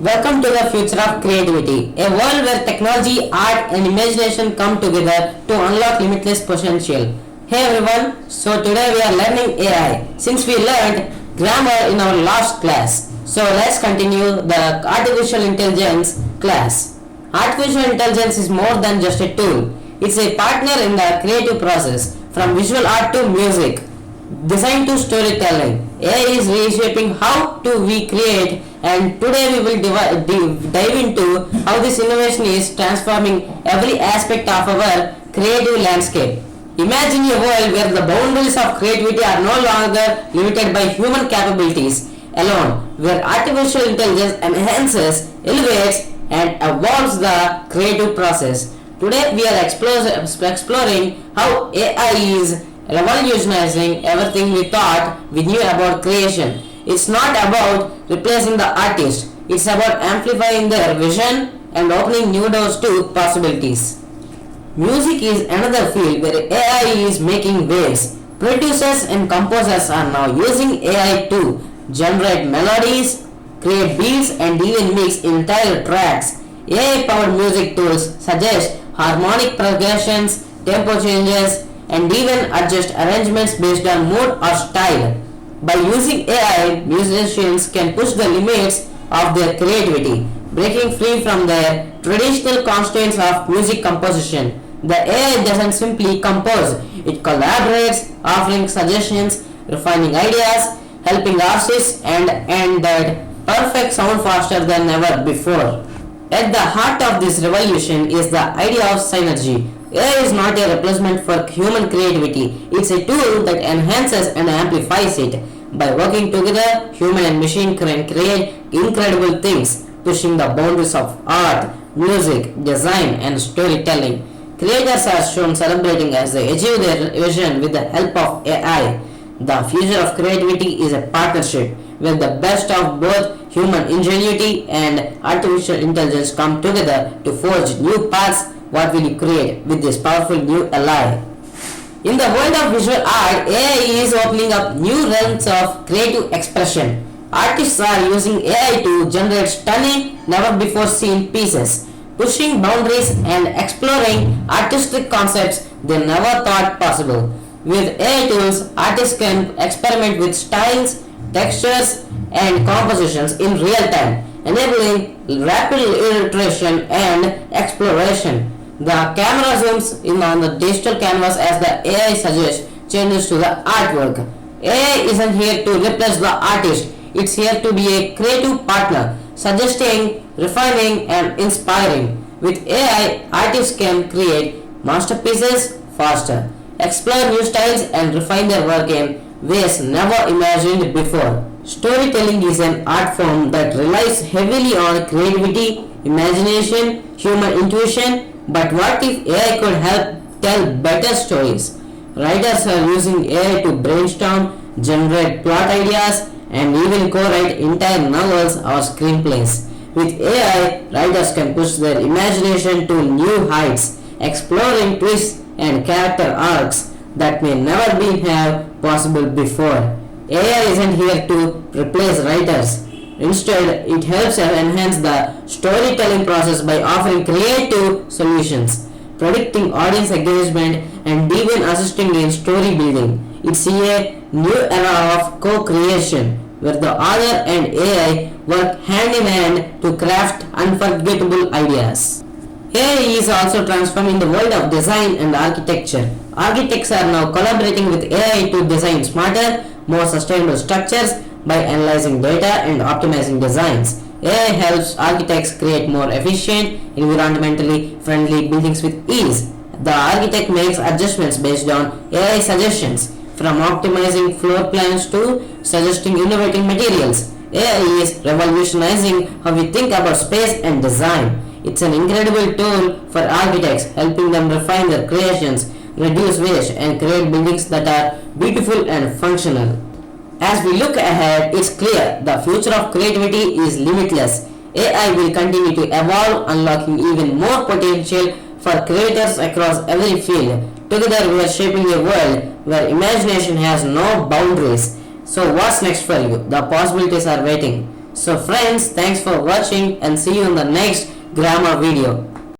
Welcome to the future of creativity, a world where technology, art, and imagination come together to unlock limitless potential. Hey everyone, so today we are learning AI since we learned grammar in our last class. So let's continue the artificial intelligence class. Artificial intelligence is more than just a tool, it's a partner in the creative process from visual art to music, design to storytelling. AI is reshaping how to we create, and today we will dive into how this innovation is transforming every aspect of our creative landscape. Imagine a world where the boundaries of creativity are no longer limited by human capabilities alone, where artificial intelligence enhances, elevates, and evolves the creative process. Today we are exploring how AI is revolutionizing everything we thought we knew about creation. It's not about replacing the artist, it's about amplifying their vision and opening new doors to possibilities. Music is another field where AI is making waves. Producers and composers are now using AI to generate melodies, create beats, and even mix entire tracks. AI powered music tools suggest harmonic progressions, tempo changes, and even adjust arrangements based on mood or style. By using AI, musicians can push the limits of their creativity, breaking free from their traditional constraints of music composition. The AI doesn't simply compose, it collaborates, offering suggestions, refining ideas, helping artists, and that perfect sound faster than ever before. At the heart of this revolution is the idea of synergy. AI is not a replacement for human creativity, it's a tool that enhances and amplifies it. By working together, human and machine can create incredible things, pushing the boundaries of art, music, design, and storytelling. Creators are shown celebrating as they achieve their vision with the help of AI. The future of creativity is a partnership where the best of both human ingenuity and artificial intelligence come together to forge new paths. What will you create with this powerful new ally? In the world of visual art, AI is opening up new realms of creative expression. Artists are using AI to generate stunning, never before seen pieces, pushing boundaries and exploring artistic concepts they never thought possible. With AI tools, artists can experiment with styles, textures, and compositions in real time, enabling rapid iteration and exploration. The camera zooms in on the digital canvas as the AI suggests changes to the artwork. AI isn't here to replace the artist, it's here to be a creative partner, suggesting, refining, and inspiring. With AI, artists can create masterpieces faster, explore new styles, and refine their work in ways never imagined before. Storytelling is an art form that relies heavily on creativity, imagination, human intuition. But what if AI could help tell better stories? Writers are using AI to brainstorm, generate plot ideas, and even co-write entire novels or screenplays. With AI, writers can push their imagination to new heights, exploring twists and character arcs that may never be have possible before. AI isn't here to replace writers. Instead, it helps enhance the storytelling process by offering creative solutions, predicting audience engagement, and even assisting in story building. It's a new era of co-creation where the author and AI work hand in hand to craft unforgettable ideas. AI is also transforming the world of design and architecture. Architects are now collaborating with AI to design smarter, more sustainable structures by analyzing data and optimizing designs. AI helps architects create more efficient, environmentally friendly buildings with ease. The architect makes adjustments based on AI suggestions, from optimizing floor plans to suggesting innovative materials. AI is revolutionizing how we think about space and design. It's an incredible tool for architects, helping them refine their creations, reduce waste, and create buildings that are beautiful and functional. As we look ahead, it's clear the future of creativity is limitless. AI will continue to evolve, unlocking even more potential for creators across every field. Together, we are shaping a world where imagination has no boundaries. So, what's next for you? The possibilities are waiting. So friends, thanks for watching and see you in the next grammar video.